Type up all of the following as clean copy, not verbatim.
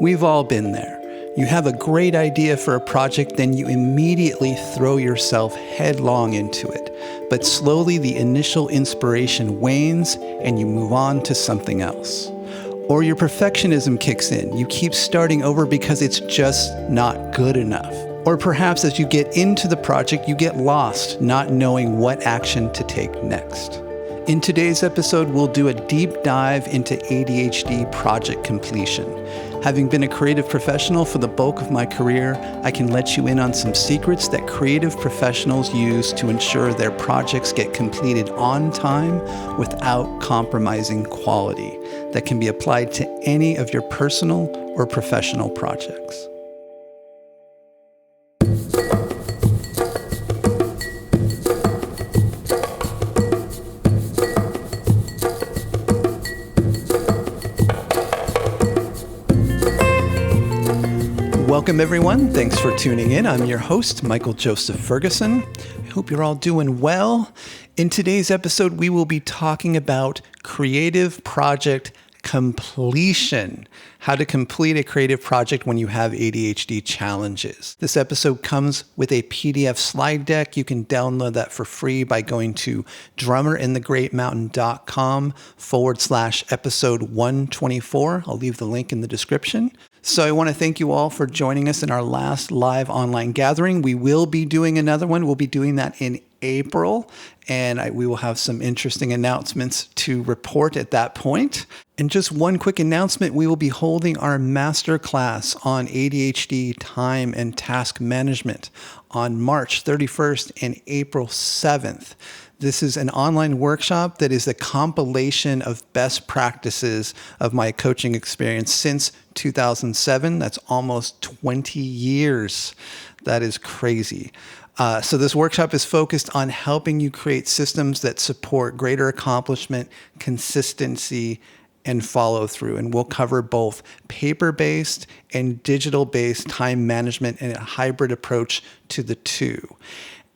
We've all been there. You have a great idea for a project, then you immediately throw yourself headlong into it. But slowly the initial inspiration wanes and you move on to something else. Or your perfectionism kicks in. You keep starting over because it's just not good enough. Or perhaps as you get into the project, you get lost, not knowing what action to take next. In today's episode, we'll do a deep dive into ADHD project completion. Having been a creative professional for the bulk of my career, I can let you in on some secrets that creative professionals use to ensure their projects get completed on time without compromising quality that can be applied to any of your personal or professional projects. Welcome, everyone. Thanks for tuning in. I'm your host, Michael Joseph Ferguson. I hope you're all doing well. In today's episode, we will be talking about creative project completion, how to complete a creative project when you have ADHD challenges. This episode comes with a PDF slide deck. You can download that for free by going to drummerinthegreatmountain.com/episode 124. I'll leave the link in the description. So I want to thank you all for joining us in our last live online gathering. We will be doing another one. We'll be doing that in April, and we will have some interesting announcements to report at that point. And just one quick announcement, we will be holding our Masterclass on ADHD time and task management on March 31st and April 7th. This is an online workshop that is a compilation of best practices of my coaching experience since 2007. That's almost 20 years. That is crazy. So this workshop is focused on helping you create systems that support greater accomplishment, consistency, and follow through. And we'll cover both paper-based and digital-based time management and a hybrid approach to the two.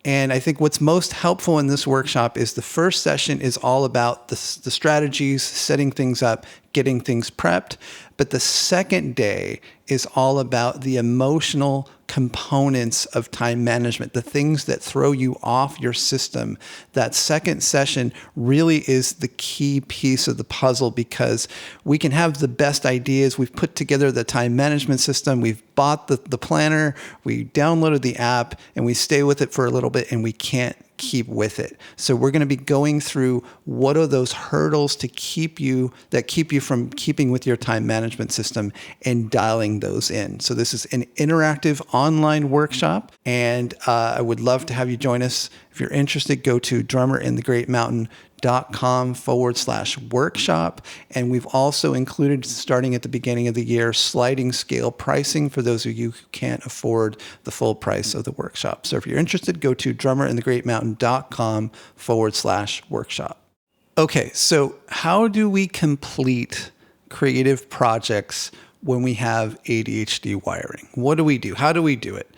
And I think what's most helpful in this workshop is the first session is all about the strategies, setting things up, getting things prepped. But the second day is all about the emotional components of time management, the things that throw you off your system. That second session really is the key piece of the puzzle, because we can have the best ideas. We've put together the time management system. We've bought the planner. We downloaded the app and we stay with it for a little bit and we can't keep with it. So we're going to be going through what are those hurdles to keep you from keeping with your time management system and dialing those in. So this is an interactive online workshop, and I would love to have you join us. If you're interested, go to drummerinthegreatmountain.com/workshop. And we've also included, starting at the beginning of the year, sliding scale pricing for those of you who can't afford the full price of the workshop. So if you're interested, go to drummerinthegreatmountain.com/workshop. Okay, so how do we complete creative projects when we have ADHD wiring? What do we do? How do we do it?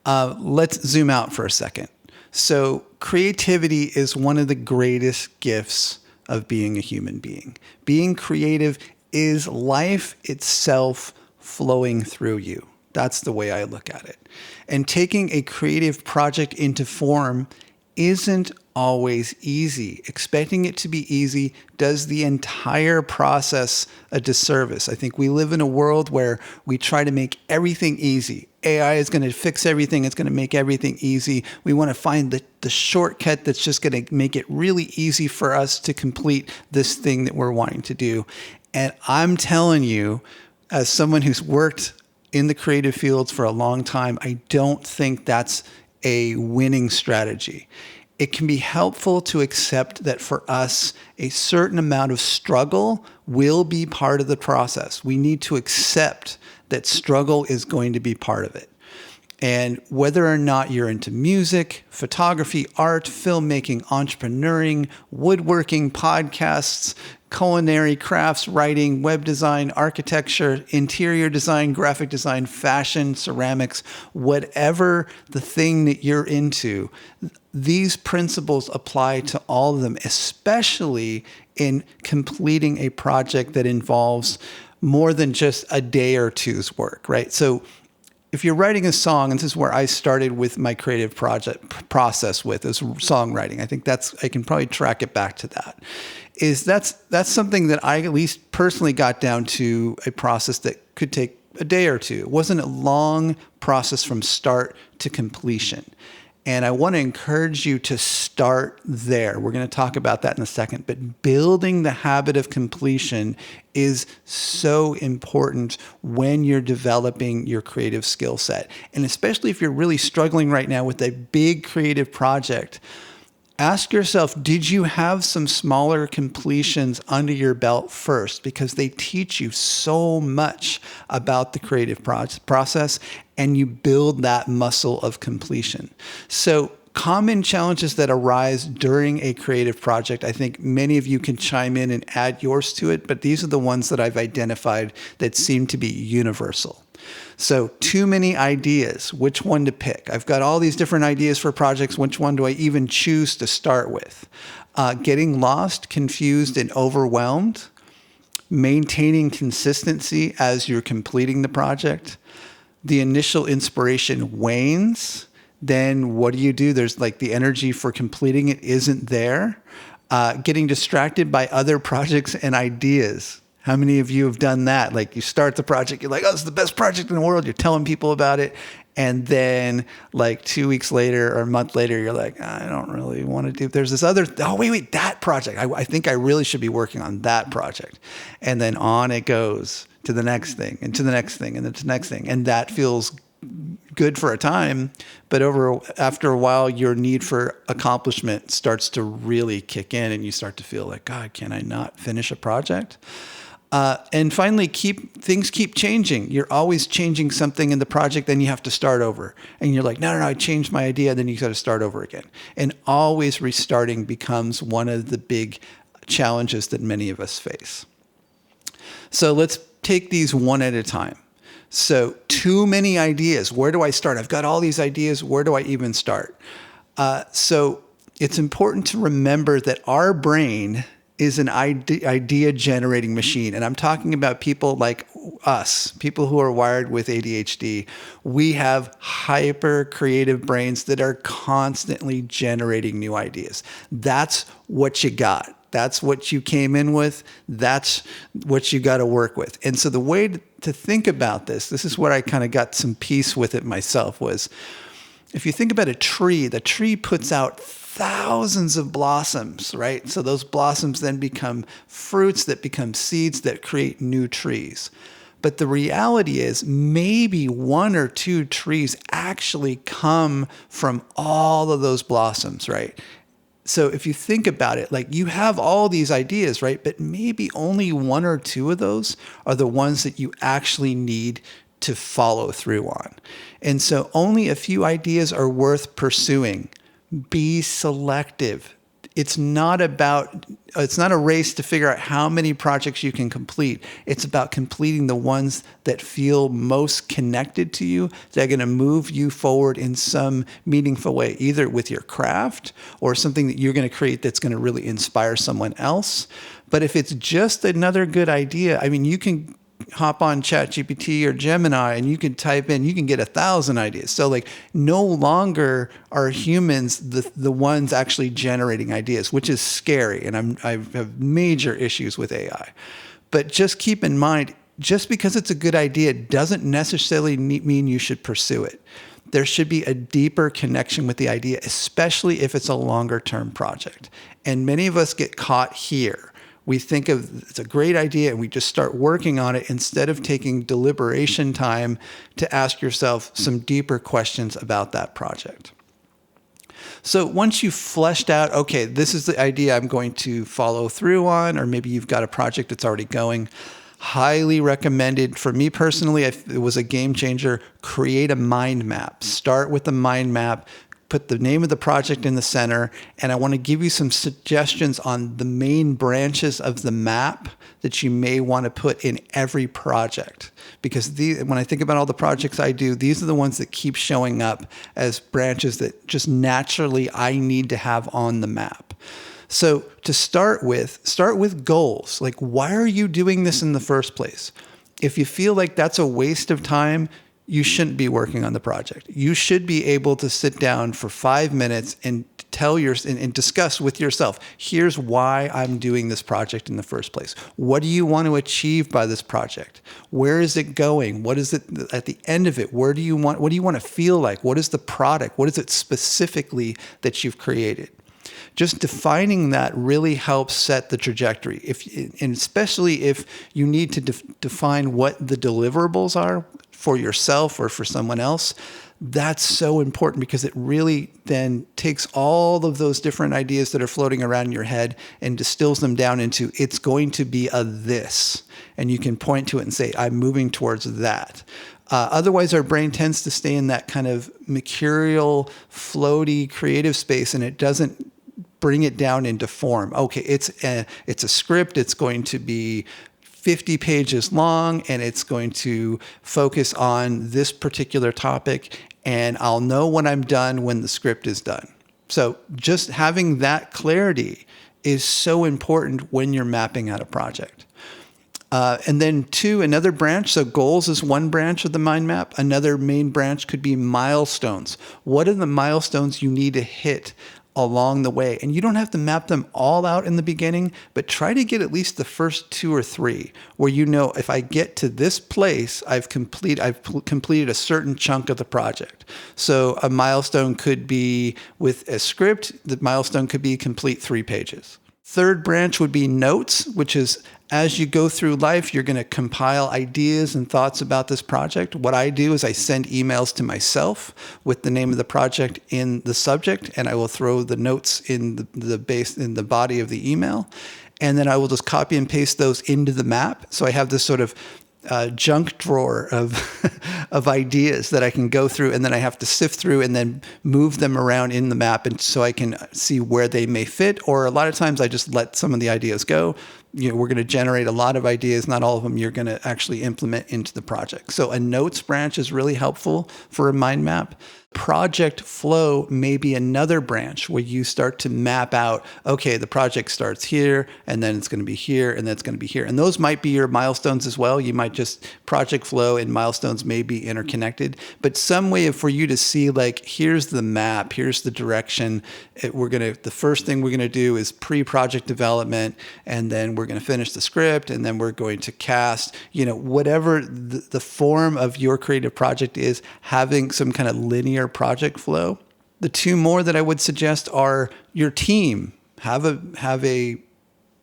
Let's zoom out for a second. So creativity is one of the greatest gifts of being a human being. Being creative is life itself flowing through you. That's the way I look at it. And taking a creative project into form isn't always easy. Expecting it to be easy does the entire process a disservice. I think we live in a world where we try to make everything easy. AI is going to fix everything. It's going to make everything easy. We want to find the shortcut that's just going to make it really easy for us to complete this thing that we're wanting to do. And I'm telling you, as someone who's worked in the creative fields for a long time, I don't think that's a winning strategy. It can be helpful to accept that for us, a certain amount of struggle will be part of the process. We need to accept that struggle is going to be part of it. And whether or not you're into music, photography, art, filmmaking, entrepreneuring, woodworking, podcasts, culinary, crafts, writing, web design, architecture, interior design, graphic design, fashion, ceramics, whatever the thing that you're into, these principles apply to all of them, especially in completing a project that involves more than just a day or two's work, right? So if you're writing a song, and this is where I started with my creative project process with is songwriting. I think I can probably track it back to that. That's something that I at least personally got down to a process that could take a day or two. It wasn't a long process from start to completion. And I want to encourage you to start there. We're going to talk about that in a second. But building the habit of completion is so important when you're developing your creative skill set. And especially if you're really struggling right now with a big creative project, ask yourself, did you have some smaller completions under your belt first? Because they teach you so much about the creative process, and you build that muscle of completion. So common challenges that arise during a creative project, I think many of you can chime in and add yours to it, but these are the ones that I've identified that seem to be universal. So too many ideas, which one to pick? I've got all these different ideas for projects. Which one do I even choose to start with? Getting lost, confused, and overwhelmed. Maintaining consistency as you're completing the project. The initial inspiration wanes. Then what do? There's like the energy for completing it isn't there. Getting distracted by other projects and ideas. How many of you have done that? Like you start the project, you're like, oh, this is the best project in the world. You're telling people about it. And then like 2 weeks later or a month later, you're like, I don't really want to do, there's this other, wait, that project. I think I really should be working on that project. And then on it goes to the next thing and to the next thing and then to the next thing. And that feels good for a time, but after a while, your need for accomplishment starts to really kick in and you start to feel like, God, can I not finish a project? And finally, things keep changing. You're always changing something in the project, then you have to start over. And you're like, no, I changed my idea, then you got to start over again. And always restarting becomes one of the big challenges that many of us face. So let's take these one at a time. So too many ideas. Where do I start? I've got all these ideas. Where do I even start? So it's important to remember that our brain is an idea generating machine. And I'm talking about people like us, people who are wired with ADHD. We have hyper creative brains that are constantly generating new ideas. That's what you got. That's what you came in with. That's what you got to work with. And so the way to think about this is where I kind of got some peace with it myself, was if you think about a tree, the tree puts out thousands of blossoms, right? So those blossoms then become fruits that become seeds that create new trees. But the reality is maybe one or two trees actually come from all of those blossoms, right? So if you think about it, like you have all these ideas, right? But maybe only one or two of those are the ones that you actually need to follow through on. And so only a few ideas are worth pursuing. Be selective. It's not a race to figure out how many projects you can complete. It's about completing the ones that feel most connected to you, that are going to move you forward in some meaningful way, either with your craft or something that you're going to create that's going to really inspire someone else. But if it's just another good idea, I mean, you can hop on ChatGPT or Gemini and you can type in, you can get 1,000 ideas. So like no longer are humans the ones actually generating ideas, which is scary. And I have major issues with AI. But just keep in mind, just because it's a good idea doesn't necessarily mean you should pursue it. There should be a deeper connection with the idea, especially if it's a longer term project. And many of us get caught here. We think of it's a great idea and we just start working on it instead of taking deliberation time to ask yourself some deeper questions about that project. So once you've fleshed out, okay, this is the idea I'm going to follow through on, or maybe you've got a project that's already going, highly recommended. For me personally, it was a game changer. Create a mind map. Start with the mind map. Put the name of the project in the center, and I want to give you some suggestions on the main branches of the map that you may want to put in every project. Because when I think about all the projects I do, these are the ones that keep showing up as branches that just naturally I need to have on the map. So to start with goals. Like, why are you doing this in the first place? If you feel like that's a waste of time, you shouldn't be working on the project. You should be able to sit down for 5 minutes and and discuss with yourself, here's why I'm doing this project in the first place. What do you want to achieve by this project? Where is it going? What is it at the end of it? What do you want to feel like? What is the product? What is it specifically that you've created? Just defining that really helps set the trajectory. And especially if you need to define what the deliverables are for yourself or for someone else, that's so important because it really then takes all of those different ideas that are floating around in your head and distills them down into, it's going to be a this. And you can point to it and say, I'm moving towards that. Otherwise, our brain tends to stay in that kind of mercurial, floaty, creative space, and it doesn't bring it down into form. Okay, it's a script. It's going to be 50 pages long, and it's going to focus on this particular topic, and I'll know when I'm done when the script is done. So just having that clarity is so important when you're mapping out a project. And then another branch. So goals is one branch of the mind map. Another main branch could be milestones. What are the milestones you need to hit along the way? And you don't have to map them all out in the beginning, but try to get at least the first 2 or 3 where you know, if I get to this place, I've completed a certain chunk of the project. So a milestone could be with a script. The milestone could be complete 3 pages. Third branch would be notes, which is as you go through life, you're going to compile ideas and thoughts about this project. What I do is I send emails to myself with the name of the project in the subject, and I will throw the notes in the body of the email. And then I will just copy and paste those into the map. So I have this sort of junk drawer of ideas that I can go through, and then I have to sift through and then move them around in the map, and so I can see where they may fit. Or a lot of times I just let some of the ideas go. We're going to generate a lot of ideas. Not all of them you're going to actually implement into the project. So a notes branch is really helpful for a mind map. Project flow may be another branch where you start to map out, okay, the project starts here, and then it's going to be here, and then it's going to be here. And those might be your milestones as well. You might just, project flow and milestones may be interconnected, but some way for you to see, like, here's the map, here's the direction. The first thing we're going to do is pre-project development, and then we're going to finish the script, and then we're going to cast, whatever the form of your creative project is, having some kind of linear project flow. The 2 more that I would suggest are your team. Have a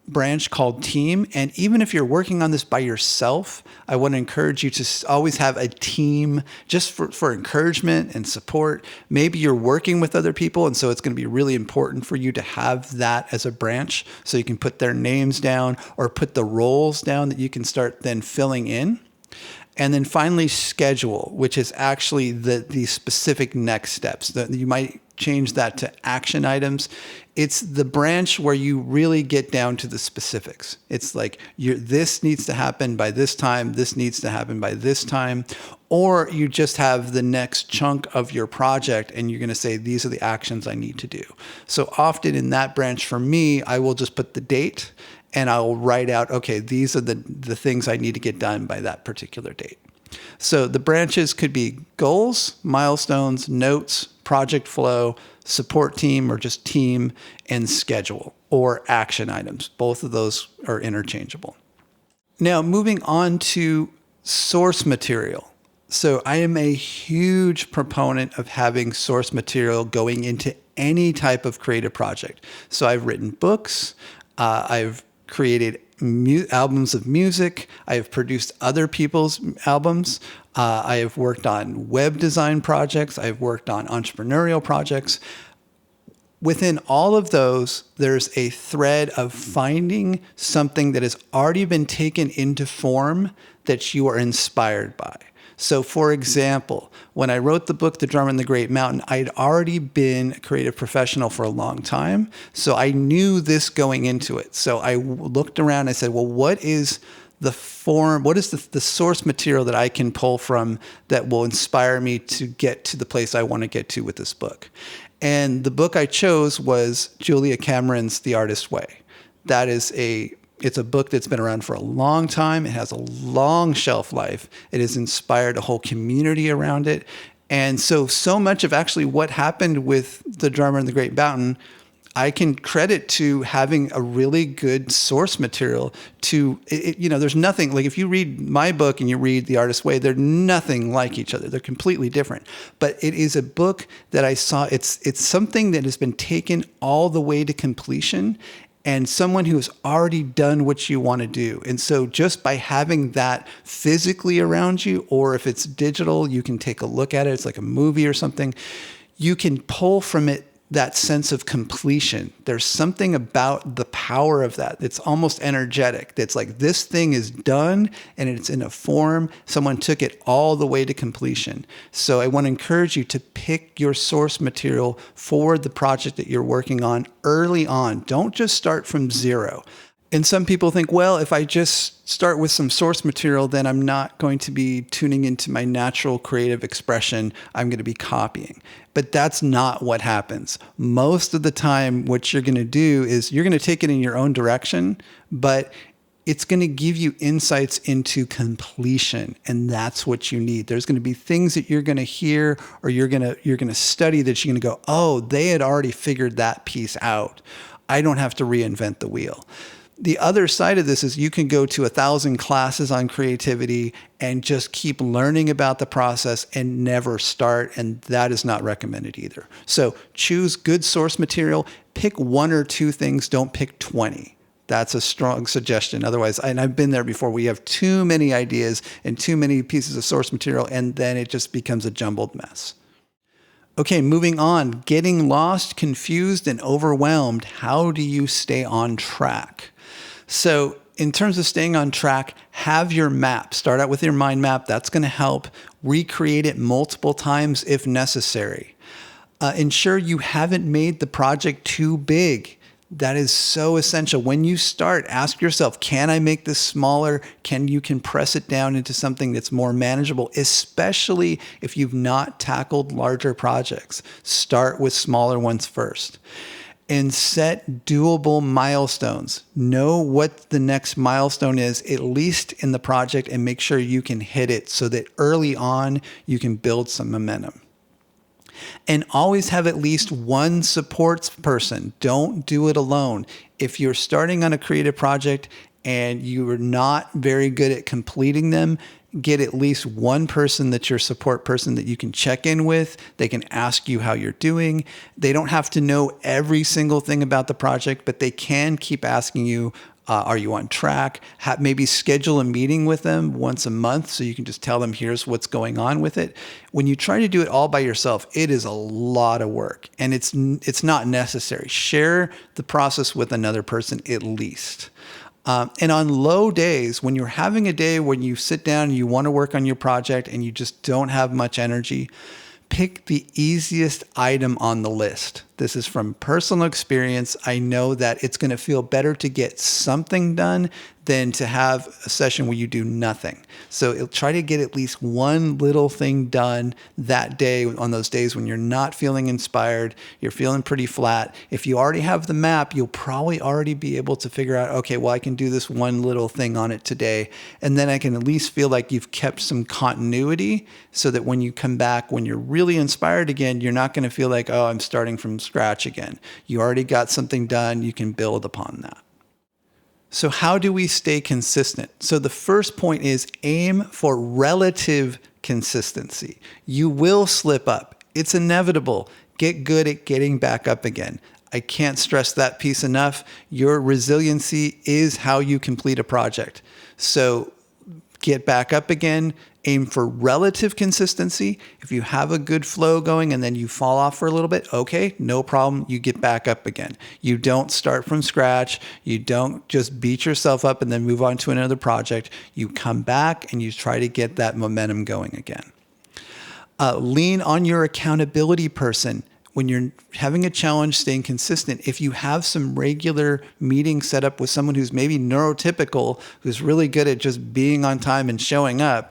branch called team. And even if you're working on this by yourself, I want to encourage you to always have a team just for encouragement and support. Maybe you're working with other people, and so it's going to be really important for you to have that as a branch so you can put their names down or put the roles down that you can start then filling in. And then finally, schedule, which is actually the specific next steps. You might change that to action items. It's the branch where you really get down to the specifics. It's like, this needs to happen by this time, this needs to happen by this time, or you just have the next chunk of your project and you're going to say, these are the actions I need to do. So often in that branch for me, I will just put the date and I will write out, okay, these are the things I need to get done by that particular date. So the branches could be goals, milestones, notes, project flow, support team or just team, and schedule or action items. Both of those are interchangeable. Now, moving on to source material. So I am a huge proponent of having source material going into any type of creative project. So I've written books, I've created albums of music. I have produced other people's albums. I have worked on web design projects. I've worked on entrepreneurial projects. Within all of those, there's a thread of finding something that has already been taken into form that you are inspired by. So for example, when I wrote the book, The Drummer in the Great Mountain, I'd already been a creative professional for a long time. So I knew this going into it. So I looked around and I said, well, what is the form, what is the source material that I can pull from that will inspire me to get to the place I want to get to with this book? And the book I chose was Julia Cameron's The Artist's Way. That is a It's a book that's been around for a long time. It has a long shelf life. It has inspired a whole community around it. And so much of actually what happened with The Drummer and the Great Mountain, I can credit to having a really good source material to, there's nothing, like if you read my book and you read The Artist's Way, they're nothing like each other. They're completely different. But it is a book that I saw, it's something that has been taken all the way to completion, and someone who has already done what you want to do. And so just by having that physically around you, or if it's digital, you can take a look at it. It's like a movie or something. You can pull from it that sense of completion. There's something about the power of that. It's almost energetic. It's like this thing is done and it's in a form. Someone took it all the way to completion. So I want to encourage you to pick your source material for the project that you're working on early on. Don't just start from zero. And some people think, well, if I just start with some source material, then I'm not going to be tuning into my natural creative expression. I'm going to be copying. But that's not what happens. Most of the time, what you're going to do is you're going to take it in your own direction, but it's going to give you insights into completion. And that's what you need. There's going to be things that you're going to hear, or you're going to study, that you're going to go, oh, they had already figured that piece out. I don't have to reinvent the wheel. The other side of this is you can go to 1,000 classes on creativity and just keep learning about the process and never start. And that is not recommended either. So choose good source material, pick 1 or 2 things, don't pick 20. That's a strong suggestion. Otherwise, and I've been there before, we have too many ideas and too many pieces of source material, and then it just becomes a jumbled mess. Okay, moving on. Getting lost, confused, and overwhelmed. How do you stay on track? So in terms of staying on track, have your map. Start out with your mind map. That's going to help. Recreate it multiple times if necessary. Ensure you haven't made the project too big. That is so essential. When you start, ask yourself, can I make this smaller? Can you compress it down into something that's more manageable, especially if you've not tackled larger projects? Start with smaller ones first. And set doable milestones. Know what the next milestone is, at least in the project, and make sure you can hit it so that early on you can build some momentum. And always have at least one support person. Don't do it alone. If you're starting on a creative project and you are not very good at completing them, get at least one person that's your support person that you can check in with. They can ask you how you're doing. They don't have to know every single thing about the project, but they can keep asking you, are you on track? Maybe schedule a meeting with them once a month so you can just tell them, here's what's going on with it. When you try to do it all by yourself, it is a lot of work, and it's not necessary. Share the process with another person at least. And on low days, when you're having a day when you sit down and you want to work on your project and you just don't have much energy, pick the easiest item on the list. This is from personal experience. I know that it's going to feel better to get something done than to have a session where you do nothing. So try to get at least one little thing done that day on those days when you're not feeling inspired, you're feeling pretty flat. If you already have the map, you'll probably already be able to figure out, okay, well, I can do this one little thing on it today. And then I can at least feel like you've kept some continuity so that when you come back, when you're really inspired again, you're not going to feel like, oh, I'm starting from scratch again. You already got something done. You can build upon that. So how do we stay consistent? So the first point is aim for relative consistency. You will slip up. It's inevitable. Get good at getting back up again. I can't stress that piece enough. Your resiliency is how you complete a project. So get back up again. Aim for relative consistency. If you have a good flow going and then you fall off for a little bit, okay, no problem. You get back up again. You don't start from scratch. You don't just beat yourself up and then move on to another project. You come back and you try to get that momentum going again. Lean on your accountability person. When you're having a challenge staying consistent, if you have some regular meetings set up with someone who's maybe neurotypical, who's really good at just being on time and showing up,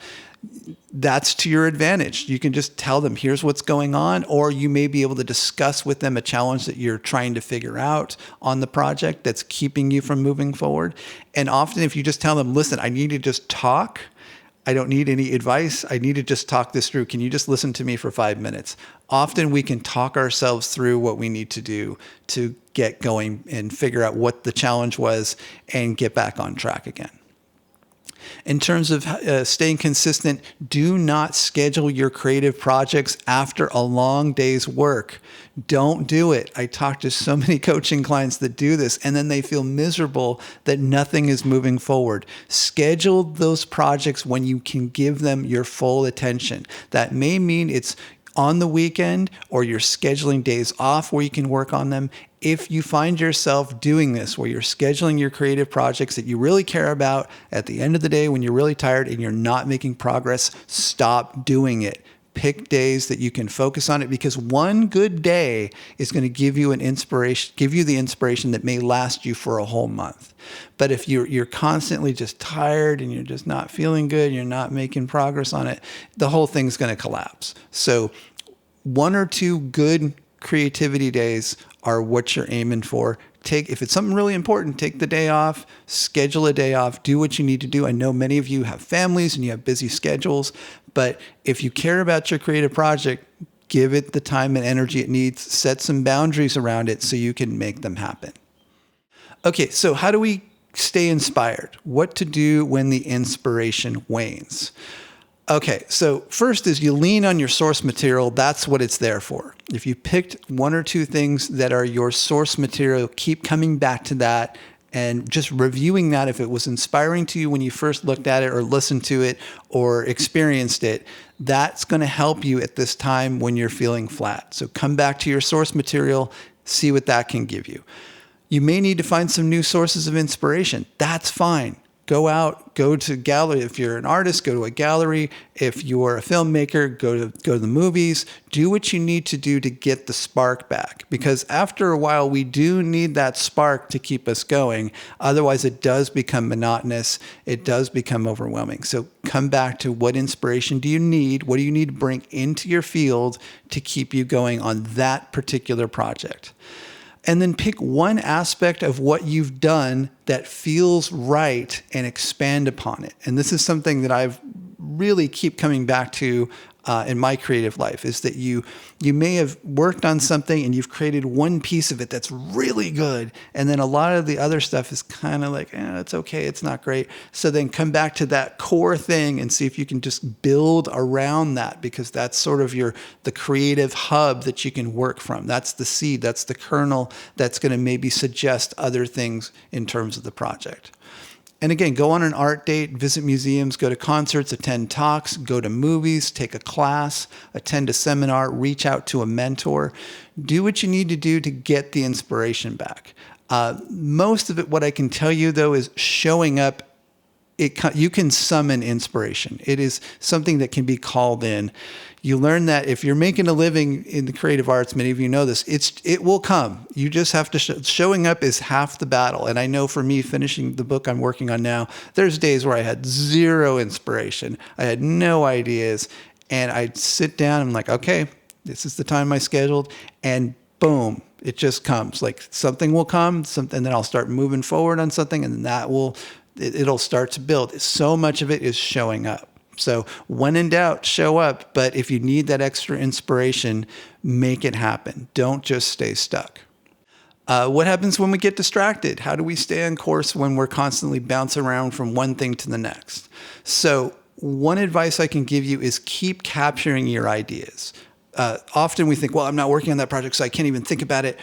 that's to your advantage. You can just tell them, here's what's going on, or you may be able to discuss with them a challenge that you're trying to figure out on the project that's keeping you from moving forward. And often if you just tell them, listen, I need to just talk. I don't need any advice. I need to just talk this through. Can you just listen to me for 5 minutes? Often we can talk ourselves through what we need to do to get going and figure out what the challenge was and get back on track again. In terms of staying consistent, do not schedule your creative projects after a long day's work. Don't do it. I talk to so many coaching clients that do this, and then they feel miserable that nothing is moving forward. Schedule those projects when you can give them your full attention. That may mean it's on the weekend, or you're scheduling days off where you can work on them. If you find yourself doing this, where you're scheduling your creative projects that you really care about at the end of the day when you're really tired and you're not making progress, stop doing it. Pick days that you can focus on it, because one good day is going to give you the inspiration that may last you for a whole month. But if you're constantly just tired and you're just not feeling good, you're not making progress on it, the whole thing's going to collapse. So 1 or 2 good creativity days are what you're aiming for. If it's something really important, take the day off, schedule a day off, do what you need to do. I know many of you have families and you have busy schedules, but if you care about your creative project, give it the time and energy it needs, set some boundaries around it so you can make them happen. Okay, so how do we stay inspired? What to do when the inspiration wanes? Okay, so first is you lean on your source material. That's what it's there for. If you picked 1 or 2 things that are your source material, keep coming back to that and just reviewing that. If it was inspiring to you when you first looked at it or listened to it or experienced it, that's going to help you at this time when you're feeling flat. So come back to your source material, see what that can give you. You may need to find some new sources of inspiration. That's fine. Go out, go to gallery. If you're an artist, go to a gallery. If you're a filmmaker, go to the movies. Do what you need to do to get the spark back. Because after a while, we do need that spark to keep us going. Otherwise, it does become monotonous. It does become overwhelming. So come back to what inspiration do you need? What do you need to bring into your field to keep you going on that particular project? And then pick one aspect of what you've done that feels right and expand upon it. And this is something that I've really keep coming back to in my creative life, is that you may have worked on something and you've created one piece of it that's really good. And then a lot of the other stuff is kind of like, it's okay, it's not great. So then come back to that core thing and see if you can just build around that, because that's sort of the creative hub that you can work from. That's the seed, that's the kernel that's going to maybe suggest other things in terms of the project. And again, go on an art date, visit museums, go to concerts, attend talks, go to movies, take a class, attend a seminar, reach out to a mentor. Do what you need to do to get the inspiration back. Most of it, what I can tell you though, is showing up. You can summon inspiration. It is something that can be called in. You learn that if you're making a living in the creative arts, many of you know this, it will come. You just have to, showing up is half the battle. And I know for me, finishing the book I'm working on now, there's days where I had zero inspiration. I had no ideas. And I'd sit down and I'm like, okay, this is the time I scheduled. And boom, it just comes. Like something will come, and then I'll start moving forward on something, and then it'll start to build. So much of it is showing up. So when in doubt, show up. But if you need that extra inspiration, make it happen. Don't just stay stuck. What happens when we get distracted? How do we stay on course when we're constantly bouncing around from one thing to the next? So one advice I can give you is keep capturing your ideas. Often we think, well, I'm not working on that project, so I can't even think about it.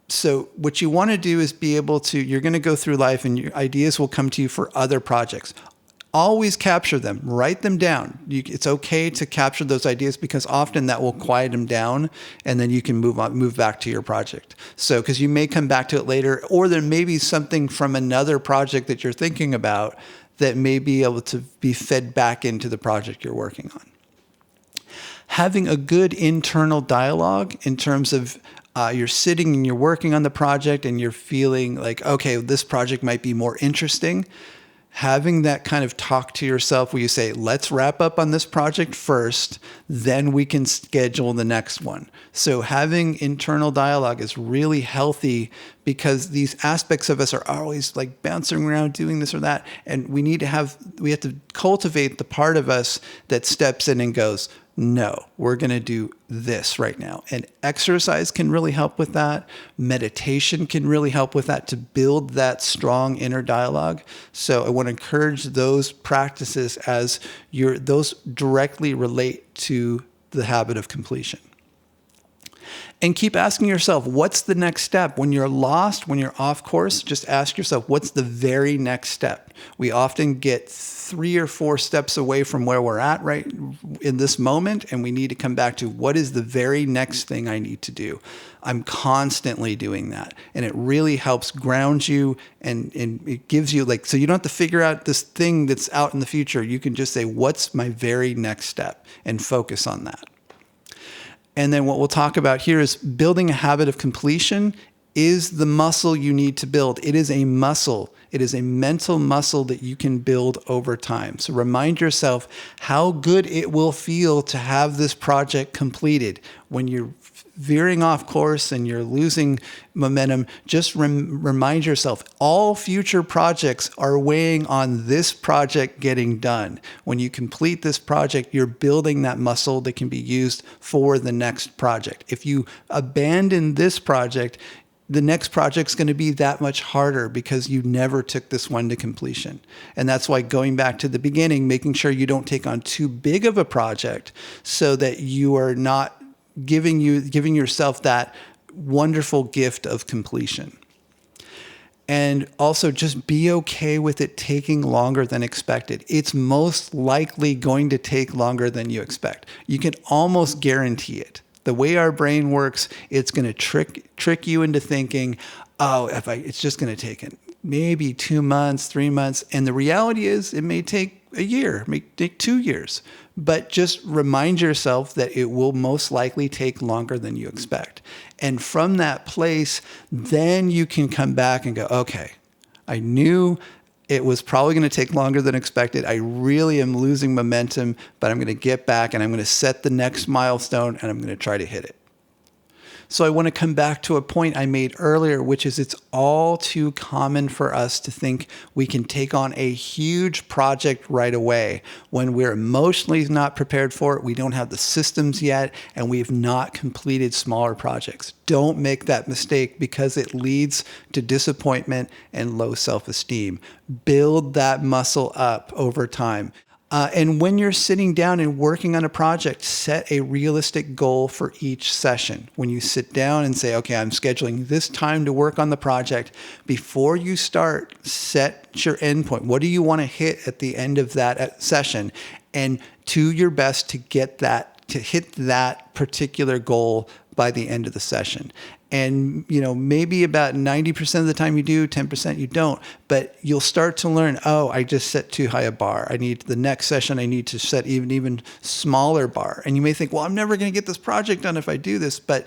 So what you want to do is be able to, you're going to go through life and your ideas will come to you for other projects. Always capture them, write them down. It's okay to capture those ideas, because often that will quiet them down, and then you can move back to your project. So, because you may come back to it later, or there may be something from another project that you're thinking about that may be able to be fed back into the project you're working on. Having a good internal dialogue in terms of you're sitting and you're working on the project and you're feeling like, okay, this project might be more interesting. having that kind of talk to yourself where you say, let's wrap up on this project first, then we can schedule the next one. So having internal dialogue is really healthy because these aspects of us are always like bouncing around doing this or that. And we have to cultivate the part of us that steps in and goes, no, we're going to do this right now. And exercise can really help with that. Meditation can really help with that to build that strong inner dialogue. So I want to encourage those practices as those directly relate to the habit of completion. And keep asking yourself, what's the next step? When you're lost, when you're off course, just ask yourself, what's the very next step? We often get 3 or 4 steps away from where we're at right in this moment, and we need to come back to what is the very next thing I need to do. I'm constantly doing that, and it really helps ground you, and it gives you so you don't have to figure out this thing that's out in the future. You can just say, what's my very next step, and focus on that. And then what we'll talk about here is building a habit of completion is the muscle you need to build. It is a muscle. It is a mental muscle that you can build over time. So remind yourself how good it will feel to have this project completed. When you're veering off course and you're losing momentum, just remind yourself all future projects are weighing on this project getting done. When you complete this project, you're building that muscle that can be used for the next project. If you abandon this project, the next project's going to be that much harder because you never took this one to completion. And that's why going back to the beginning, making sure you don't take on too big of a project so that you are not giving yourself that wonderful gift of completion. And also just be okay with it taking longer than expected. It's most likely going to take longer than you expect. You can almost guarantee it. The way our brain works, it's going to trick you into thinking, it's just going to take maybe 2 months, 3 months. And the reality is it may take a year, it may take 2 years. But just remind yourself that it will most likely take longer than you expect. And from that place, then you can come back and go, okay, I knew it was probably going to take longer than expected. I really am losing momentum, but I'm going to get back and I'm going to set the next milestone and I'm going to try to hit it. So I want to come back to a point I made earlier, which is it's all too common for us to think we can take on a huge project right away when we're emotionally not prepared for it, we don't have the systems yet, and we've not completed smaller projects. Don't make that mistake because it leads to disappointment and low self-esteem. Build that muscle up over time. And when you're sitting down and working on a project, set a realistic goal for each session. When you sit down and say, okay, I'm scheduling this time to work on the project, before you start, set your endpoint. What do you want to hit at the end of that session? And do your best to hit that particular goal by the end of the session. And, maybe about 90% of the time you do, 10% you don't, but you'll start to learn, I just set too high a bar. The next session, I need to set even smaller bar. And you may think, well, I'm never going to get this project done if I do this. But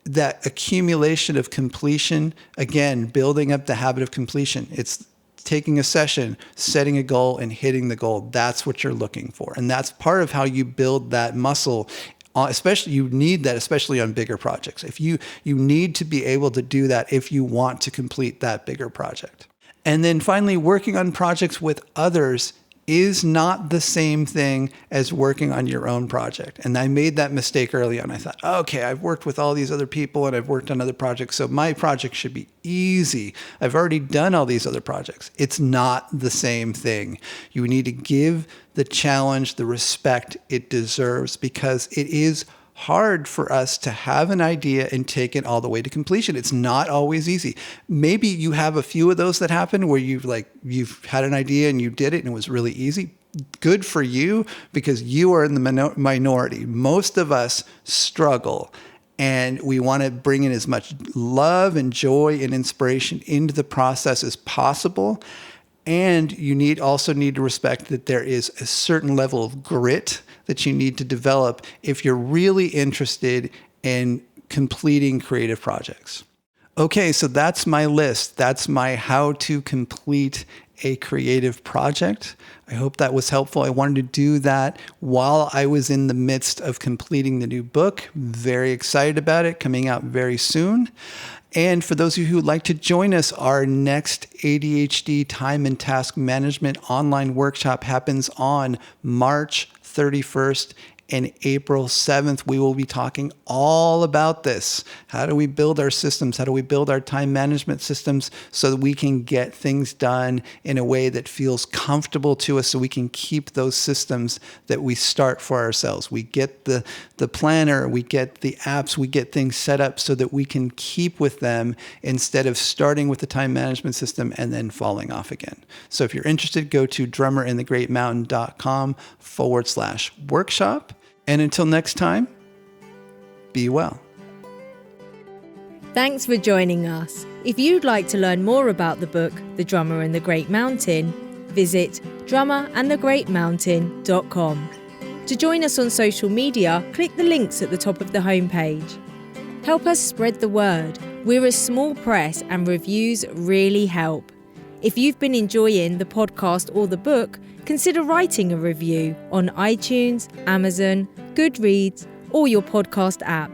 that accumulation of completion, again, building up the habit of completion, it's taking a session, setting a goal and hitting the goal. That's what you're looking for. And that's part of how you build that muscle. You need that, especially on bigger projects. If you need to be able to do that if you want to complete that bigger project. And then finally, working on projects with others is not the same thing as working on your own project. And I made that mistake early on. I thought, okay, I've worked with all these other people and I've worked on other projects, so my project should be easy. I've already done all these other projects. It's not the same thing. You need to give the challenge the respect it deserves because it is hard for us to have an idea and take it all the way to completion. It's not always easy. Maybe you have a few of those that happen where you've had an idea and you did it and it was really easy. Good for you because you are in the minority. Most of us struggle and we want to bring in as much love and joy and inspiration into the process as possible. And you also need to respect that there is a certain level of grit that you need to develop if you're really interested in completing creative projects. Okay, so that's my list. That's my how to complete a creative project. I hope that was helpful. I wanted to do that while I was in the midst of completing the new book. Very excited about it, coming out very soon. And for those of you who would like to join us, our next ADHD time and task management online workshop happens on March 31st and April 7th. We will be talking all about this. How do we build our systems? How do we build our time management systems so that we can get things done in a way that feels comfortable to us, so we can keep those systems that we start for ourselves? We get the planner, we get the apps, we get things set up so that we can keep with them instead of starting with the time management system and then falling off again. So if you're interested, go to drummerinthegreatmountain.com/workshop. And until next time, be well. Thanks for joining us. If you'd like to learn more about the book, The Drummer and the Great Mountain, visit drummerandthegreatmountain.com. To join us on social media, click the links at the top of the homepage. Help us spread the word. We're a small press and reviews really help. If you've been enjoying the podcast or the book, consider writing a review on iTunes, Amazon, Goodreads, or your podcast app.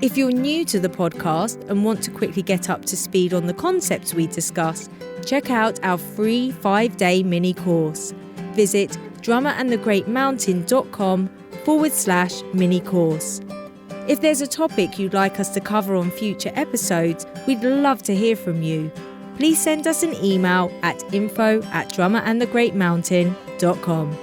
If you're new to the podcast and want to quickly get up to speed on the concepts we discuss, check out our free 5-day mini course. Visit drummerandthegreatmountain.com/mini course. If there's a topic you'd like us to cover on future episodes, we'd love to hear from you. Please send us an email at info@drummerandthegreatmountain.com.